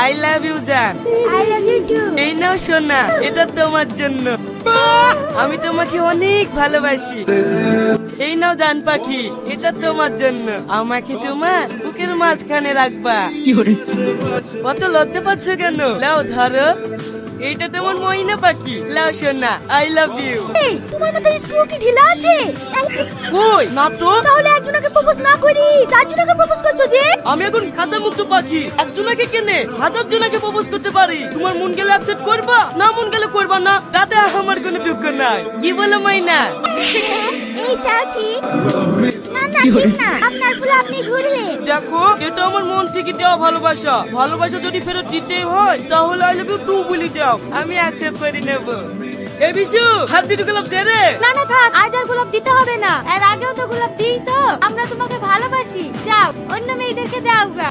I love you জান। I love you too. এই নাও সোনা, এটা তোমার জন্য। আমি তোমাকে অনেক ভালোবাসি। এই নাও জান পাখি, এটা তোমার জন্য। আমাকে তোমার বুকের মাঝখানে রাখবা। কত লজ্জা পাচ্ছ কেন? লাও ধরো, এইটা তোমার ময়না পাখি। লাও সোনা, আই লাভ ইউ। এই তোমার মাথায় স্ক্রু কি ঢিলা আছে? কই না তো। তাহলে একজনকে প্রপোজ না করি চারজনকে প্রপোজ করছো যে? আমি এখন খাঁচা মুক্ত পাখি, একজনকে কেনে হাজার জনকে প্রপোজ করতে পারি। তোমার মন গেলে অ্যাকসেপ্ট করবা, না মন গেলে করবা না, তাতে আমার কোনো দুঃখ নাই। কি বলো মাইনা? এইটা ঠিক না, না ঠিক না। আপনার ফুল আপনি ঘুরলেন। দেখো, এটা আমার মন থেকে দেওয়া ভালোবাসা। ভালোবাসা যদি ফেরত দিতে হয় তাহলে আই লাভ ইউ টু বলে দাও, আমি অ্যাকসেপ্ট করে নেব। এ বিশু, হাত দুটো গোলাপ দে রে। না না থাক, আজ আর গোলাপ দিতে হবে না। এর আগেও তো গোলাপ দিই তো। আমরা তোমাকে ভালোবাসি। যাও অন্য মেয়েদেরকে দাও গা।